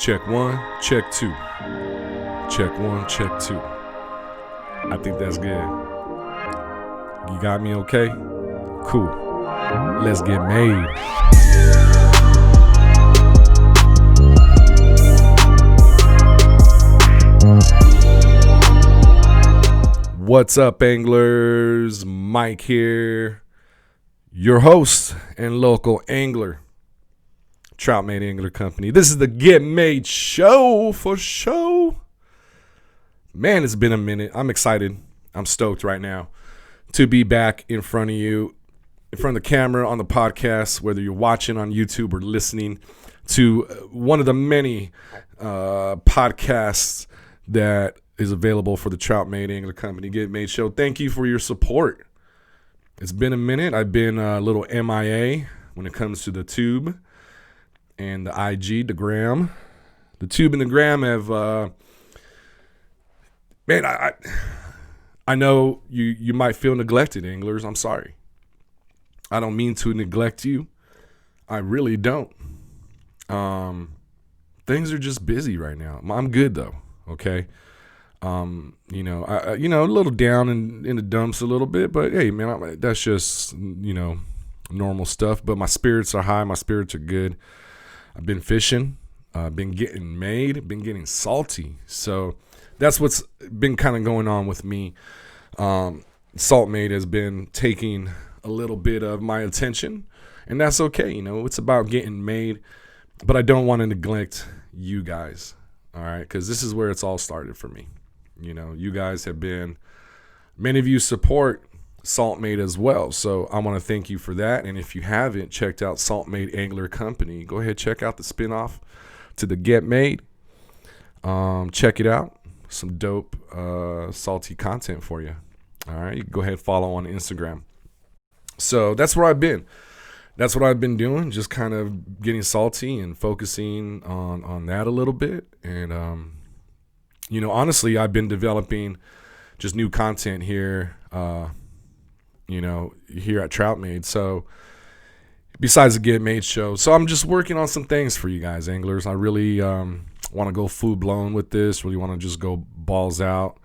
Check one, check two. Check one, check two. I think that's good. You got me okay? Cool. Let's get made. What's up, anglers? Mike here, your host and local angler, Trout Made Angler Company. This is the Get Made Show for show. Man, it's been a minute. I'm excited. I'm stoked right now to be back in front of you, in front of the camera, on the podcast, whether you're watching on YouTube or listening to one of the many podcasts that is available for the Trout Made Angler Company Get Made Show. Thank you for your support. It's been a minute. I've been a little MIA when it comes to the tube and the IG, the gram. The tube and the gram have, I know you might feel neglected, anglers. I'm sorry. I don't mean to neglect you. I really don't. Things are just busy right now. I'm good though. Okay. A little down in the dumps a little bit, but hey, man, that's just, normal stuff. But my spirits are high. My spirits are good. I've been fishing, been getting made, been getting salty. So that's what's been kind of going on with me. Salt Made has been taking a little bit of my attention, and that's okay. It's about getting made, but I don't want to neglect you guys. All right. Because this is where it's all started for me. You guys have been, many of you support Salt Made as well. So I want to thank you for that. And if you haven't checked out Salt Made Angler Company, go ahead, check out the spinoff to the Get Made. Check it out. Some dope, salty content for you. All right. You can go ahead and follow on Instagram. So that's where I've been. That's what I've been doing. Just kind of getting salty and focusing on that a little bit. And, honestly, I've been developing just new content here, here at Trout Made. So besides the Get Made show. So I'm just working on some things for you guys, anglers. I really want to go full blown with this, really want to just go balls out,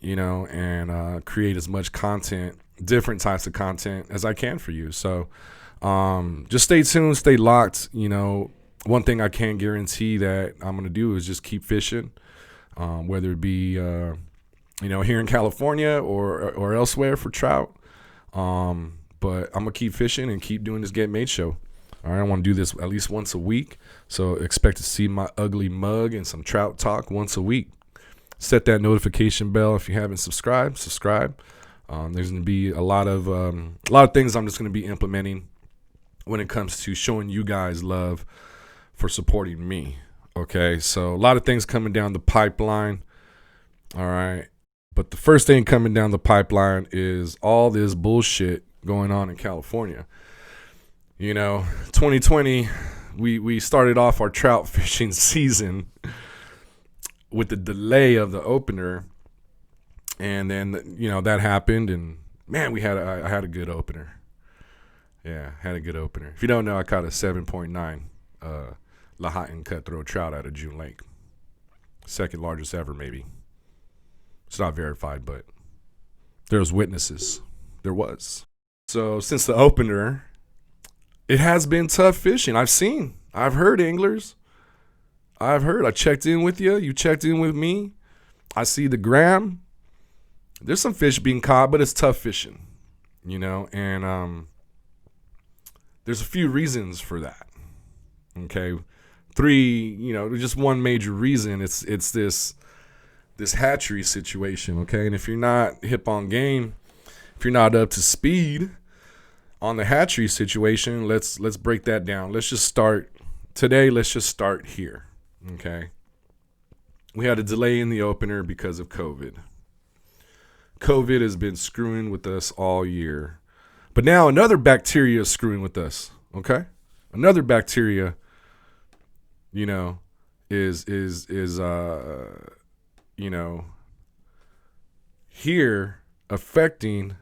and create as much content, different types of content as I can for you. So just stay tuned, stay locked. One thing I can guarantee that I'm going to do is just keep fishing. Whether it be, here in California or elsewhere for trout. But I'm going to keep fishing and keep doing this Get Made show. All right, I want to do this at least once a week. So expect to see my ugly mug and some trout talk once a week. Set that notification bell if you haven't subscribed. Subscribe. There's going to be a lot of things I'm just going to be implementing when it comes to showing you guys love for supporting me. Okay, so a lot of things coming down the pipeline. All right. But the first thing coming down the pipeline is all this bullshit going on in California. 2020, we started off our trout fishing season with the delay of the opener. And then, that happened. And, man, I had a good opener. Yeah, had a good opener. If you don't know, I caught a 7.9 Lahontan cutthroat trout out of June Lake. Second largest ever, maybe. It's not verified, but there's witnesses. There was. So since the opener, it has been tough fishing. I've heard anglers. I checked in with you. You checked in with me. I see the gram. There's some fish being caught, but it's tough fishing, and there's a few reasons for that. Okay. 3, just one major reason. It's this hatchery situation, okay? And if you're not hip on game, if you're not up to speed on the hatchery situation, let's break that down. Let's just start here, okay? We had a delay in the opener because of COVID. COVID has been screwing with us all year. But now another bacteria is screwing with us, okay? Another bacteria is here affecting,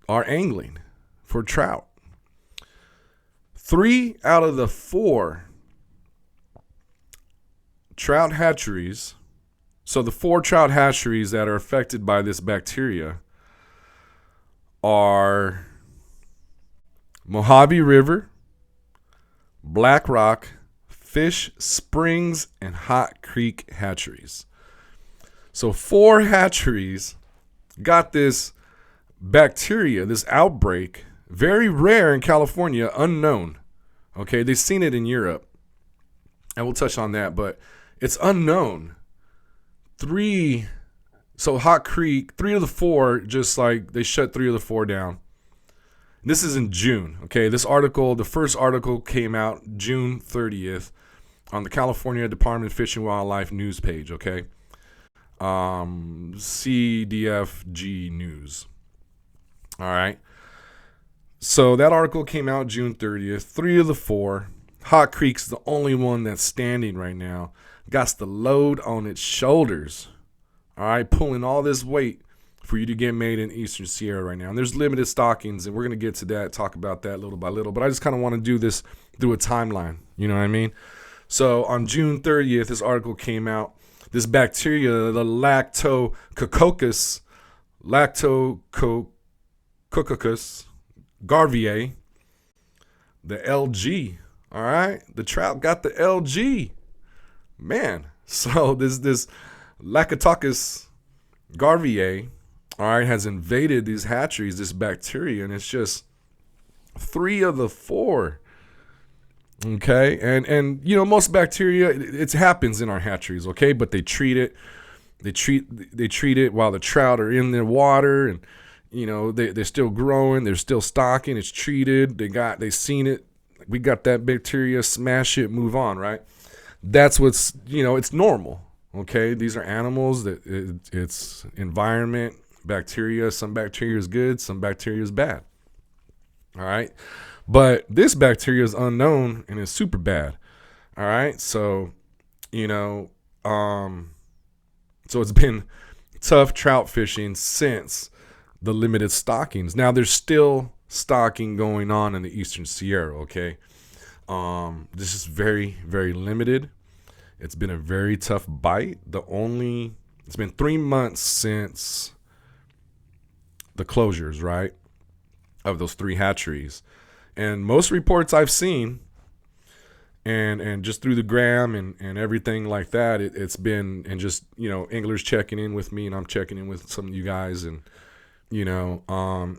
our angling for trout. 3 out of the 4 trout hatcheries, so the 4 trout hatcheries that are affected by this bacteria are Mojave River, Black Rock, Fish Springs, and Hot Creek hatcheries. So 4 hatcheries got this bacteria, this outbreak, very rare in California, unknown. Okay, they've seen it in Europe, and we'll touch on that, but it's unknown. Hot Creek, 3 of the 4, just like they shut 3 of the 4 down. This is in June, okay? This article, the first article came out June 30th on the California Department of Fish and Wildlife news page, okay? CDFG News. All right. So that article came out June 30th. 3 of the 4. Hot Creek's the only one that's standing right now. Got the load on its shoulders. All right, pulling all this weight for you to get made in Eastern Sierra right now. And there's limited stockings, and we're going to get to that, talk about that little by little. But I just kind of want to do this through a timeline. You know what I mean? So on June 30th, this article came out. This bacteria, the Lactococcus garviae, the LG. All right, the trout got the LG, man. So this Lactococcus garviae, all right, has invaded these hatcheries, this bacteria, and it's just 3 of the 4. Okay, and you know, most bacteria, it happens in our hatcheries, okay, but they treat it. They treat it while the trout are in the water, and you know they're still growing, they're still stocking. It's treated. They seen it. We got that bacteria. Smash it. Move on. Right. That's what's, you know, it's normal. Okay. These are animals. That it's environment. Bacteria. Some bacteria is good. Some bacteria is bad. All right. But this bacteria is unknown and it's super bad. All right. So, you know, so it's been tough trout fishing since the limited stockings. Now there's still stocking going on in the Eastern Sierra. Okay. This is very, very limited. It's been a very tough bite. It's been 3 months since the closures, right, of those 3 hatcheries. And most reports I've seen, and just through the gram and everything like that, it's been, and just, you know, anglers checking in with me, and I'm checking in with some of you guys, and, you know,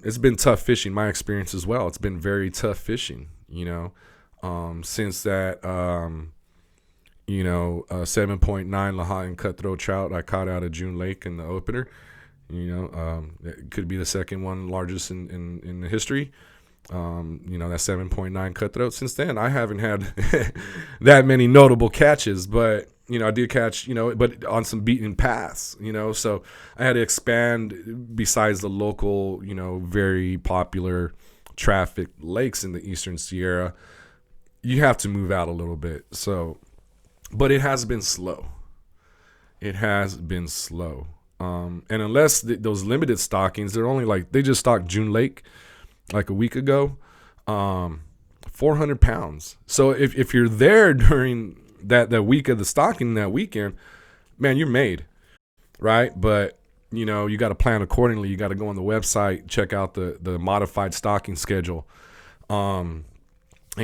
it's been tough fishing. My experience as well. It's been very tough fishing, you know, since that, 7.9 Lahontan cutthroat trout I caught out of June Lake in the opener. You know, it could be the second one largest in the history. That 7.9 cutthroat. Since then, I haven't had that many notable catches, but, you know, I did catch, you know, but on some beaten paths, you know, so I had to expand besides the local, you know, very popular trafficked lakes in the Eastern Sierra. You have to move out a little bit. So, but it has been slow. It has been slow. And unless those limited stockings, they're only like, they just stocked June Lake like a week ago, 400 pounds. So if you're there during that week of the stocking, that weekend, man, you're made, right? But, you know, you got to plan accordingly. You got to go on the website, check out the modified stocking schedule, and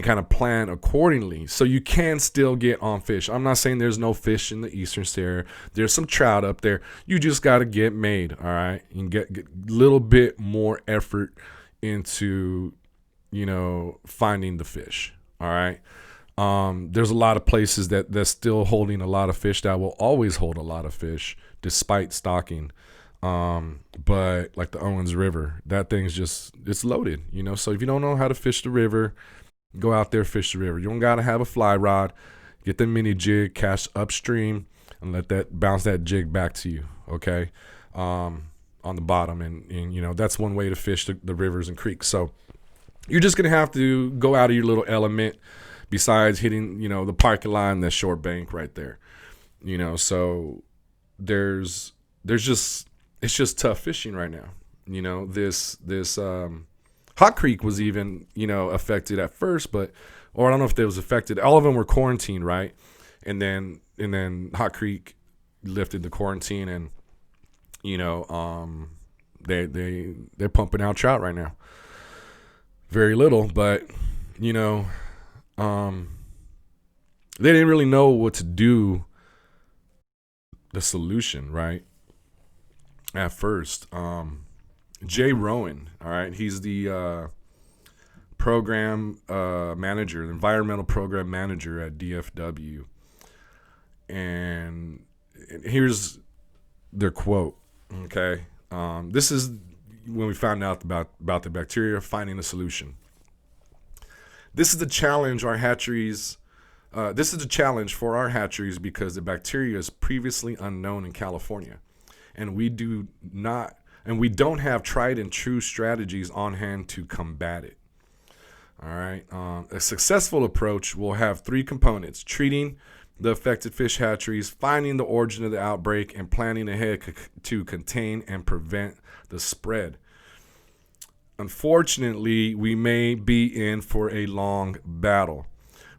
kind of plan accordingly so you can still get on fish. I'm not saying there's no fish in the Eastern Sierra. There's some trout up there. You just got to get made, all right? And get a little bit more effort into, you know, finding the fish. All right. There's a lot of places that's still holding a lot of fish, that will always hold a lot of fish despite stocking. But like the Owens River, that thing's just, it's loaded, you know. So if you don't know how to fish the river, go out there, fish the river. You don't got to have a fly rod. Get the mini jig, cast upstream, and let that bounce that jig back to you. Okay. On the bottom, and you know, that's one way to fish the rivers and creeks. So you're just gonna have to go out of your little element, besides hitting, you know, the parking lot and the short bank right there, you know. So there's just, it's just tough fishing right now, you know. This Hot Creek was even, you know, affected at first, or I don't know if they was affected. All of them were quarantined, right? And then then Hot Creek lifted the quarantine, and they're pumping out trout right now. Very little, but they didn't really know what to do. The solution, right? At first, Jay Rowan, all right, he's the program manager, the environmental program manager at DFW, and here's their quote. Okay, this is when we found out about the bacteria, finding a solution. This is the challenge our hatcheries. This is a challenge for our hatcheries because the bacteria is previously unknown in California, and we don't have tried and true strategies on hand to combat it. All right. A successful approach will have three components: treating the affected fish hatcheries, finding the origin of the outbreak, and planning ahead to contain and prevent the spread. Unfortunately, we may be in for a long battle,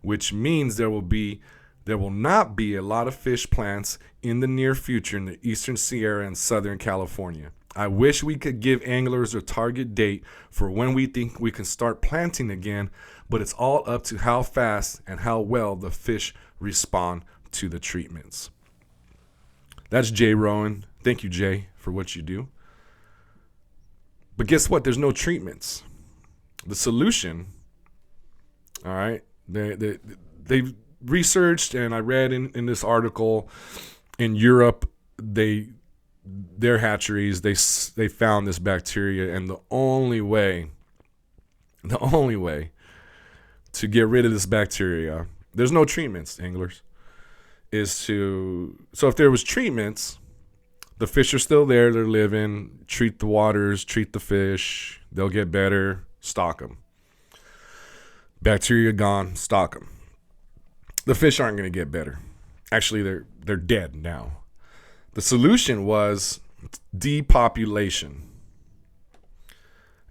which means there will not be a lot of fish plants in the near future in the Eastern Sierra and Southern California. I wish we could give anglers a target date for when we think we can start planting again, but it's all up to how fast and how well the fish respond to the treatments. That's Jay Rowan. Thank you, Jay, for what you do. But guess what? There's no treatments. The solution, all right, they've researched, and I read in this article, in Europe, their hatcheries, they found this bacteria, and the only way to get rid of this bacteria, there's no treatments, anglers, so if there was treatments, the fish are still there, they're living, treat the waters, treat the fish, they'll get better, stock them. Bacteria gone, stock them. The fish aren't going to get better. Actually, they're dead now. The solution was depopulation.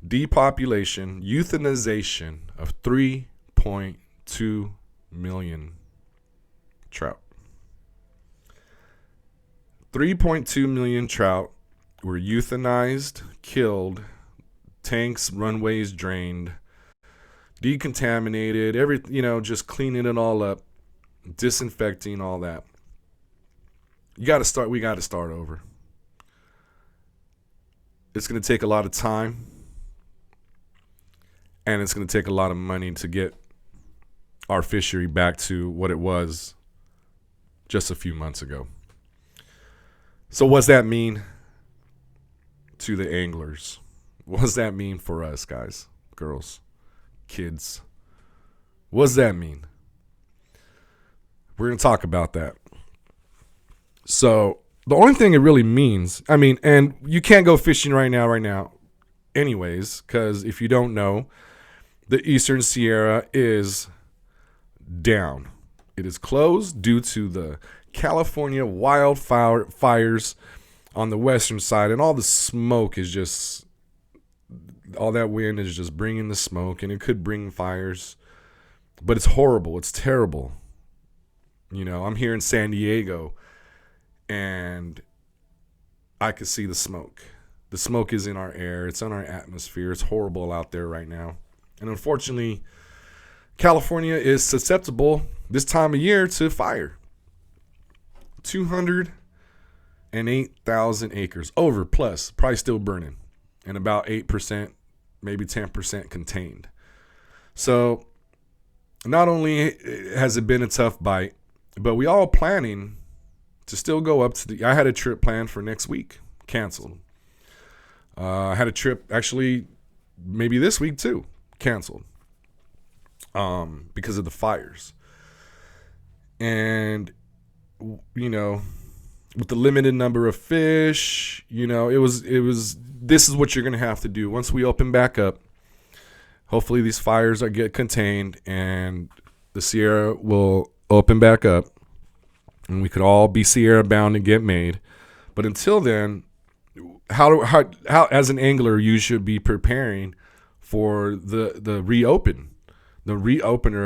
Depopulation, euthanization of 3.2 million trout. 3.2 million trout were euthanized, killed, tanks, runways drained, decontaminated, just cleaning it all up, disinfecting, all that. We got to start over. It's going to take a lot of time, and it's going to take a lot of money to get our fishery back to what it was just a few months ago. So what's that mean to the anglers? What does that mean for us, guys, girls, kids? What does that mean? We're going to talk about that. So the only thing it really means, and you can't go fishing right now anyways, because if you don't know, the Eastern Sierra is down. It is closed due to the California wildfires on the western side, and all the smoke is just, all that wind is just bringing the smoke, and it could bring fires, but it's horrible. It's terrible. I'm here in San Diego, and I could see the smoke. The smoke is in our air. It's in our atmosphere. It's horrible out there right now. And unfortunately, California is susceptible this time of year to fire. 208,000 acres, over plus, probably still burning, and about 8%, maybe 10% contained. So not only has it been a tough bite, but we all planning to still go up to I had a trip planned for next week, canceled. I had a trip actually maybe this week too, canceled, because of the fires. And with the limited number of fish, it was this is what you're going to have to do once we open back up. Hopefully these fires get contained and the Sierra will open back up, and we could all be Sierra bound and get made. But until then, how as an angler you should be preparing for the reopener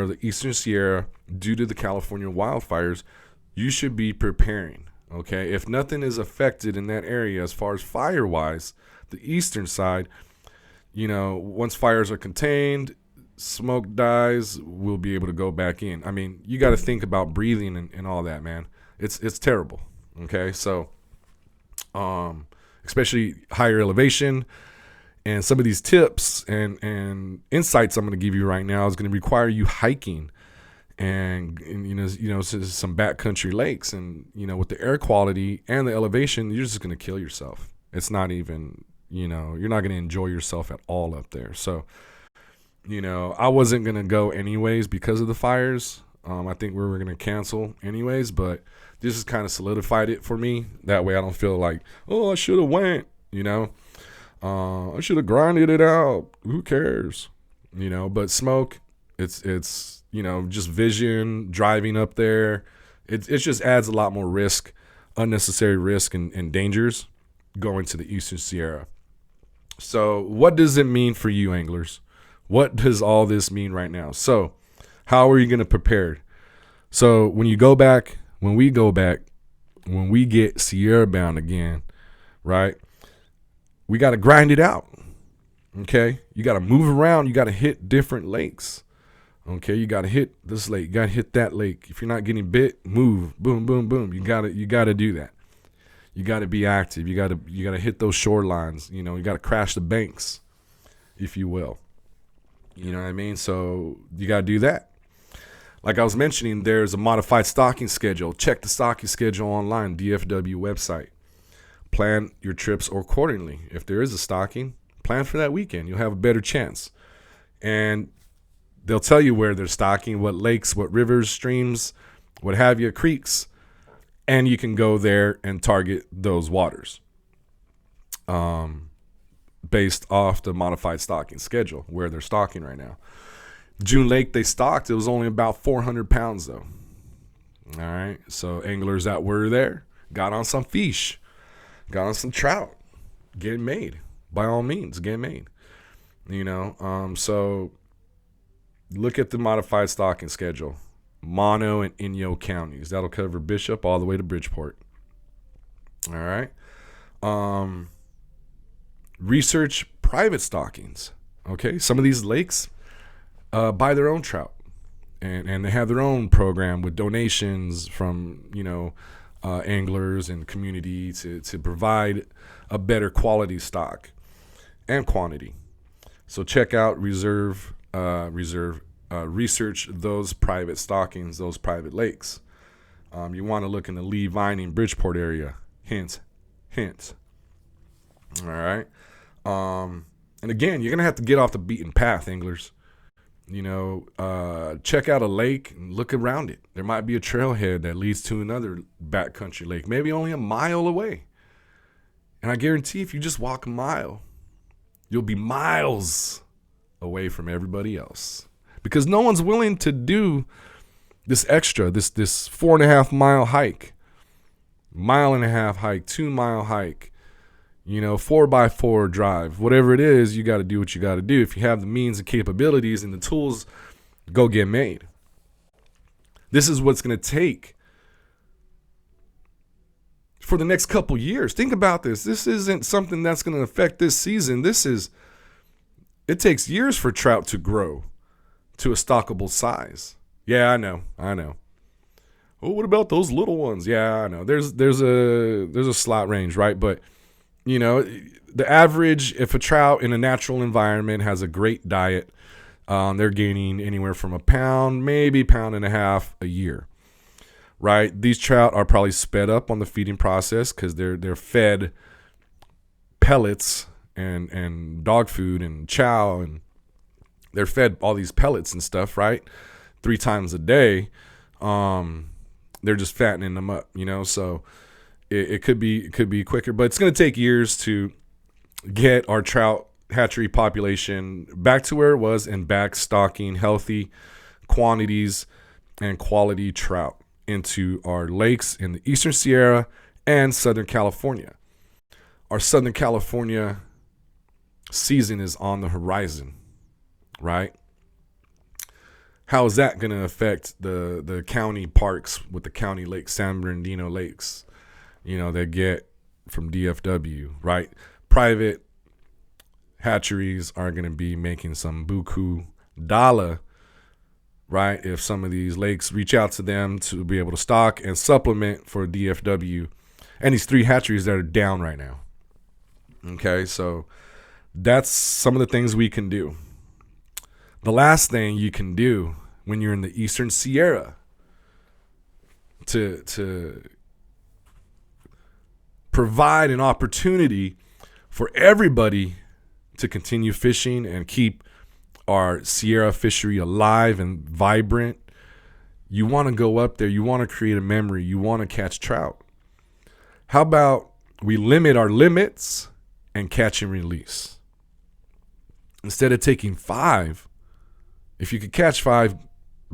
of the Eastern Sierra due to the California wildfires you should be preparing. Okay, if nothing is affected in that area as far as fire wise, the eastern side, once fires are contained, smoke dies, we'll be able to go back in. I mean, you got to think about breathing and all that, man. It's terrible. Okay, so especially higher elevation, and some of these tips and insights I'm going to give you right now is going to require you hiking and some backcountry lakes, and with the air quality and the elevation, you're just going to kill yourself. It's not even, you're not going to enjoy yourself at all up there. So, I wasn't going to go anyways because of the fires. I think we were going to cancel anyways, but this has kind of solidified it for me. That way I don't feel like, oh, I should have went, I should have grinded it out. Who cares? But smoke, it's just vision, driving up there. It just adds a lot more risk, unnecessary risk and dangers going to the Eastern Sierra. So what does it mean for you anglers? What does all this mean right now? So how are you going to prepare? So when we go back, when we get Sierra bound again, right? We got to grind it out. Okay. You got to move around. You got to hit different lakes. Okay. You got to hit this lake. You got to hit that lake. If you're not getting bit, move, boom, boom, boom. You got to do that. You got to be active. You got to hit those shorelines. You got to crash the banks, if you will. You know what I mean? So you got to do that. Like I was mentioning, there's a modified stocking schedule. Check the stocking schedule online, DFW website. Plan your trips accordingly. If there is a stocking, plan for that weekend. You'll have a better chance. And they'll tell you where they're stocking, what lakes, what rivers, streams, what have you, creeks. And you can go there and target those waters based off the modified stocking schedule, where they're stocking right now. June Lake they stocked, it was only about 400 pounds though. All right, so anglers that were there got on some fish, got on some trout, getting made. By all means, get made. So look at the modified stocking schedule. Mono and Inyo counties. That'll cover Bishop all the way to Bridgeport. All right. Research private stockings. Okay, some of these lakes buy their own trout, and they have their own program with donations from anglers and community to provide a better quality stock and quantity. So check out research those private stockings, those private lakes. You want to look in the Lee Vining Bridgeport area. Hint. All right. And again, you're gonna have to get off the beaten path, anglers. Check out a lake and look around it. There might be a trailhead that leads to another backcountry lake, maybe only a mile away. And I guarantee if you just walk a mile, you'll be miles away from everybody else, because no one's willing to do this extra, this 4.5 mile hike, 1.5 hike, 2 mile hike, 4x4 drive, whatever it is. You got to do what you got to do. If you have the means and capabilities and the tools, go get made. This is what's going to take for the next couple years. Think about this. This isn't something that's going to affect this season. It takes years for trout to grow to a stockable size. Yeah, I know. Oh, what about those little ones? Yeah, I know. There's a slot range, right? But the average, if a trout in a natural environment has a great diet, they're gaining anywhere from a pound, maybe 1.5 pounds a year, right? These trout are probably sped up on the feeding process because they're fed pellets and dog food and chow, and they're fed all these pellets and stuff, right? 3 times a day. They're just fattening them up, so it could be quicker, but it's going to take years to get our trout hatchery population back to where it was and back stocking healthy quantities and quality trout into our lakes in the Eastern Sierra and Southern California. Our Southern California season is on the horizon, right? how is that going to affect the county parks with the county lakes, San Bernardino lakes, that get from DFW, right? Private hatcheries are going to be making some buku dollar, right? If some of these lakes reach out to them to be able to stock and supplement for DFW and these 3 hatcheries that are down right now. Okay, so that's some of the things we can do. The last thing you can do when you're in the Eastern Sierra to provide an opportunity for everybody to continue fishing and keep our Sierra fishery alive and vibrant. You want to go up there. You want to create a memory. You want to catch trout. How about we limit our limits and catch and release? Instead of taking 5, if you could catch 5,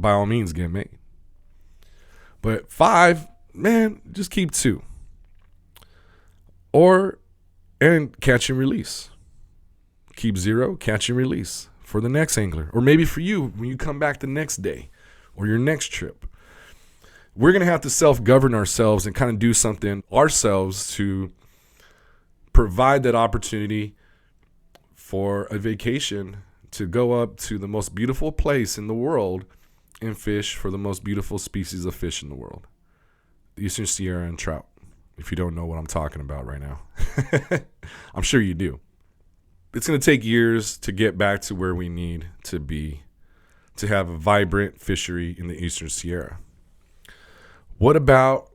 by all means, get made. But 5, man, just keep 2. And catch and release. Keep 0, catch and release for the next angler. Or maybe for you when you come back the next day or your next trip. We're going to have to self-govern ourselves and kind of do something ourselves to provide that opportunity for a vacation to go up to the most beautiful place in the world and fish for the most beautiful species of fish in the world. The Eastern Sierra and trout. If you don't know what I'm talking about right now. I'm sure you do. It's going to take years to get back to where we need to be to have a vibrant fishery in the Eastern Sierra. What about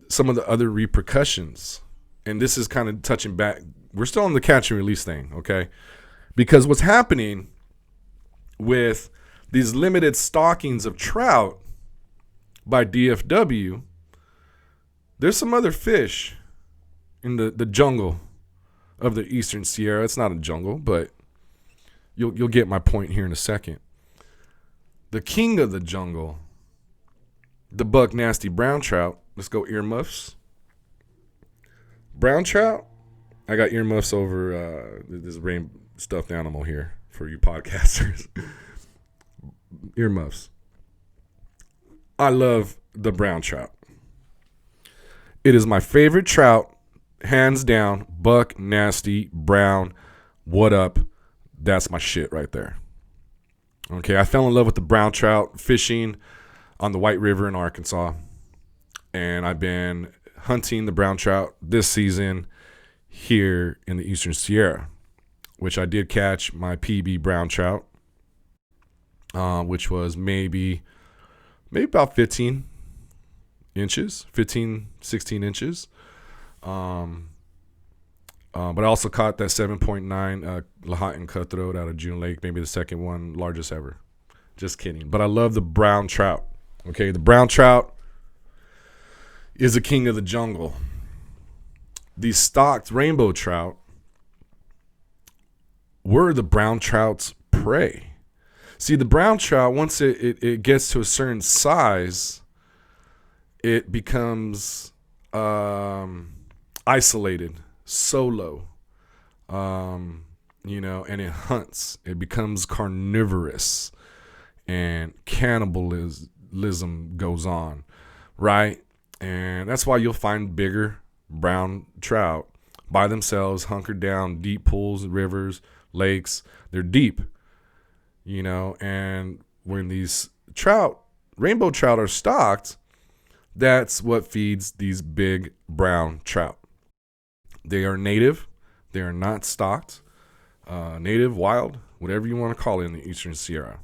some of the other repercussions? And this is kind of touching back. We're still on the catch and release thing, okay? Because what's happening with these limited stockings of trout by DFW, there's some other fish in the jungle of the Eastern Sierra. It's not a jungle, but you'll get my point here in a second. The king of the jungle, the buck nasty brown trout. Let's go earmuffs. Brown trout. I got earmuffs over this rain stuffed animal here for you podcasters. Earmuffs. I love the brown trout. It is my favorite trout, hands down. Buck, nasty, brown, what up? That's my shit right there. Okay, I fell in love with the brown trout fishing on the White River in Arkansas. And I've been hunting the brown trout this season here in the Eastern Sierra, which I did catch my PB brown trout, which was maybe about 15 inches, 15, 16 inches. But I also caught that 7.9 Lahontan cutthroat out of June Lake, maybe the second one, largest ever. Just kidding. But I love the brown trout. Okay, the brown trout is the king of the jungle. These stocked rainbow trout were the brown trout's prey. See, the brown trout, once it gets to a certain size, it becomes isolated, solo, and it hunts. It becomes carnivorous, and cannibalism goes on, right? And that's why you'll find bigger brown trout by themselves, hunkered down, deep pools, rivers, lakes. They're deep, and when these rainbow trout are stocked, that's what feeds these big brown trout. They are native. They are not stocked. Native, wild, whatever you want to call it in the Eastern Sierra.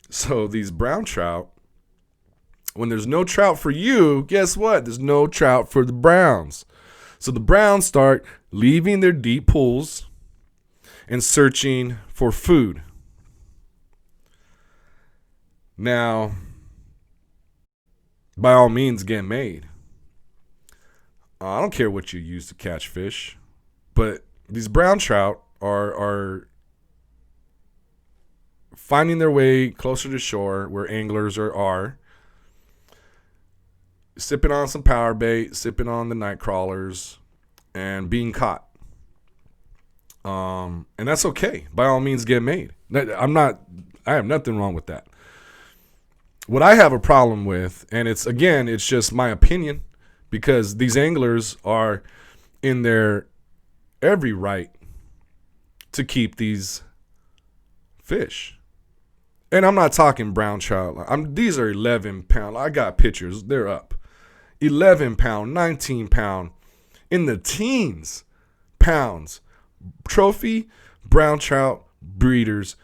So these brown trout, when there's no trout for you, guess what? There's no trout for the browns. So the browns start leaving their deep pools and searching for food. Now, by all means, get made. I don't care what you use to catch fish, but these brown trout are finding their way closer to shore where anglers are, sipping on some power bait, sipping on the night crawlers, and being caught. And that's okay. By all means, get made. I have nothing wrong with that. What I have a problem with, and it's just my opinion, because these anglers are in their every right to keep these fish. And I'm not talking brown trout. These are 11-pound. I got pictures. They're up. 11-pound, 19-pound, in the teens pounds. Trophy brown trout breeders.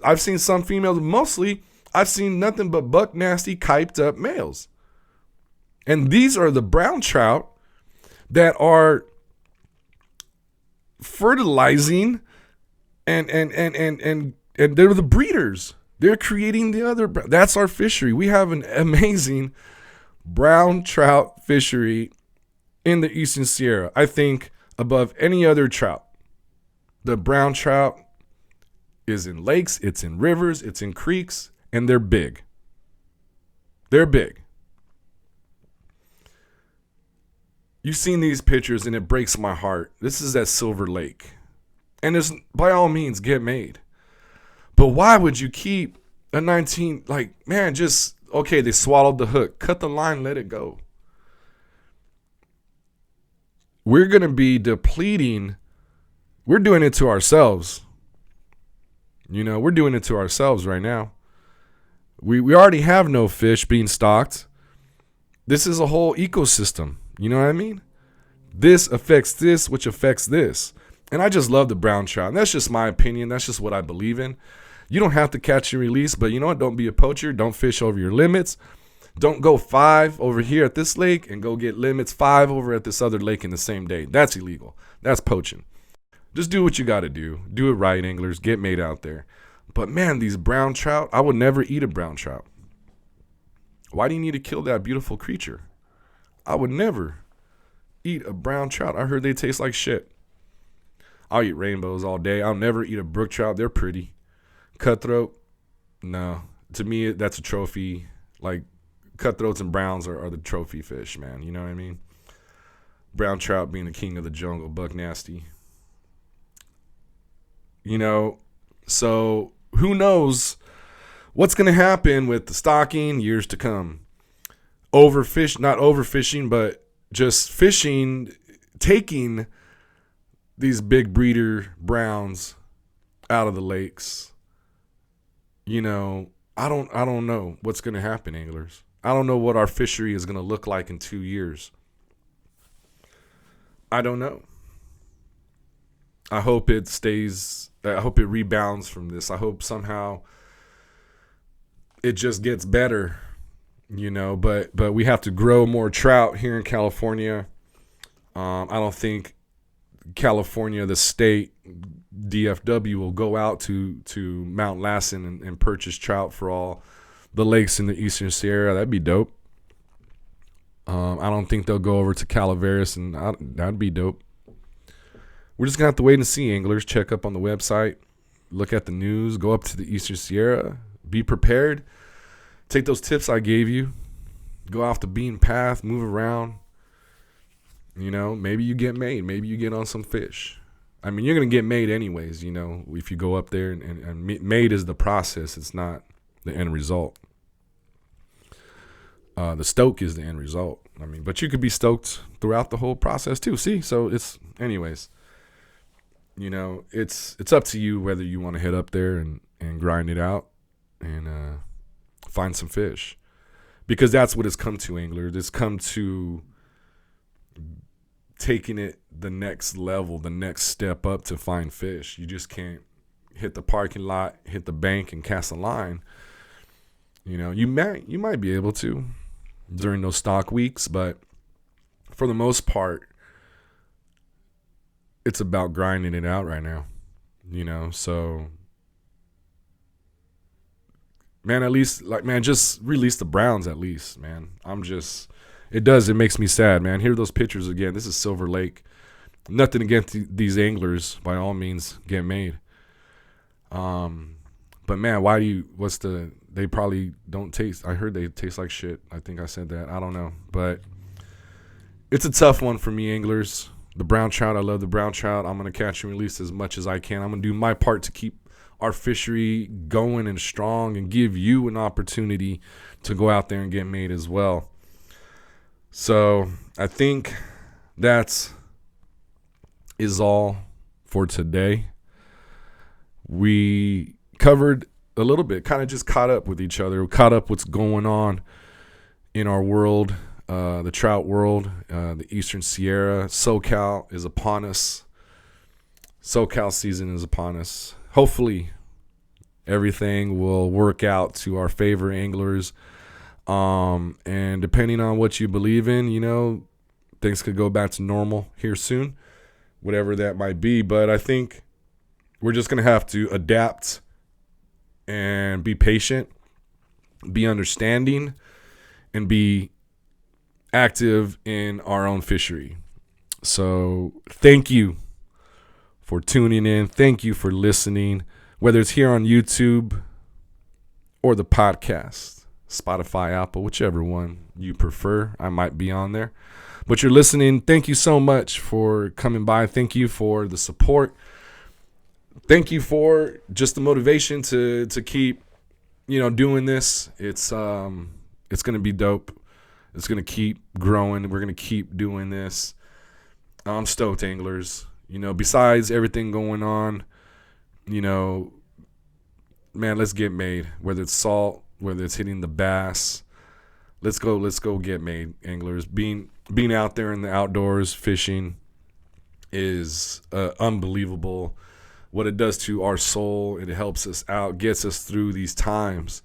I've seen some females. Mostly, I've seen nothing but buck nasty, kiped up males. And these are the brown trout that are fertilizing, and they're the breeders. They're creating the other. That's our fishery. We have an amazing brown trout fishery in the Eastern Sierra. I think above any other trout. The brown trout is in lakes, it's in rivers, it's in creeks, and they're big. They're big. You've seen these pictures, and it breaks my heart. This is at Silver Lake. And it's, by all means, get made. But why would you keep a 19, okay, they swallowed the hook. Cut the line, let it go. We're going to be depleting. We're doing it to ourselves. We're doing it to ourselves right now. We already have no fish being stocked. This is a whole ecosystem. You know what I mean? This affects this, which affects this. And I just love the brown trout. And that's just my opinion. That's just what I believe in. You don't have to catch and release, but you know what? Don't be a poacher. Don't fish over your limits. Don't go 5 over here at this lake and go get limits 5 over at this other lake in the same day. That's illegal. That's poaching. Just do what you got to do. Do it right, anglers. Get made out there. But man, these brown trout, I would never eat a brown trout. Why do you need to kill that beautiful creature? I would never eat a brown trout. I heard they taste like shit. I'll eat rainbows all day. I'll never eat a brook trout. They're pretty. Cutthroat, no. To me, that's a trophy. Like, cutthroats and browns are the trophy fish, man. You know what I mean? Brown trout being the king of the jungle, buck nasty. So who knows what's going to happen with the stocking years to come. Not overfishing, but just fishing, taking these big breeder browns out of the lakes. I don't know what's going to happen, anglers. I don't know what our fishery is going to look like in 2 years. I don't know. I hope it rebounds from this. I hope somehow it just gets better, but we have to grow more trout here in California. I don't think California, the state, DFW, will go out to Mount Lassen and purchase trout for all the lakes in the Eastern Sierra. That'd be dope. I don't think they'll go over to Calaveras, and that'd be dope. We're just going to have to wait and see, anglers. Check up on the website. Look at the news. Go up to the Eastern Sierra. Be prepared. Take those tips I gave you. Go off the beaten path. Move around. Maybe you get made. Maybe you get on some fish. I mean, you're going to get made anyways, if you go up there. And made is the process. It's not the end result. The stoke is the end result. I mean, but you could be stoked throughout the whole process too. See? So it's, anyways, it's up to you whether you want to head up there and grind it out and find some fish. Because that's what it's come to, anglers. It's come to taking it the next level, the next step up to find fish. You just can't hit the parking lot, hit the bank, and cast a line. You might be able to during those stock weeks, but for the most part, it's about grinding it out right now. So man, at least just release the browns at least, man. It makes me sad, man. Here are those pictures again. This is Silver Lake. Nothing against these anglers, by all means, get made. But man, they probably don't taste, I heard they taste like shit. I think I said that. I don't know. But it's a tough one for me, anglers. the brown trout. I love the brown trout. I'm going to catch and release as much as I can. I'm going to do my part to keep our fishery going and strong and give you an opportunity to go out there and get made as well. So I think that's is all for today. We covered a little bit, kind of just caught up with each other, caught up what's going on in our world, the trout world, the Eastern Sierra. SoCal is upon us. SoCal season is upon us. Hopefully everything will work out to our favor, anglers. And depending on what you believe in, you know, things could go back to normal here soon, whatever that might be. But I think we're just going to have to adapt and be patient, be understanding, and be active in our own fishery. So thank you for tuning in. Thank you for listening, whether it's here on YouTube or the podcast, Spotify, Apple, whichever one you prefer. I might be on there. But you're listening. Thank you so much for coming by. Thank you for the support. Thank you for just the motivation to keep, you know, doing this. It's going to be dope. It's going to keep growing. We're going to keep doing this. I'm stoked, anglers. You know, besides everything going on, you know, man, let's get made. Whether it's salt, whether it's hitting the bass, let's go get made, anglers. Being out there in the outdoors fishing is unbelievable. What it does to our soul, it helps us out, gets us through these times.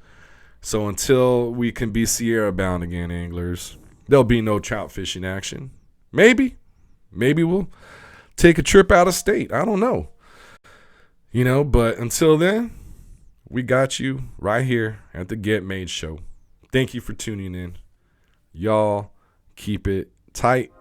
So until we can be Sierra bound again, anglers, there'll be no trout fishing action. Maybe we'll take a trip out of state. I don't know. You know, but until then, we got you right here at the Get Made Show. Thank you for tuning in. Y'all keep it tight.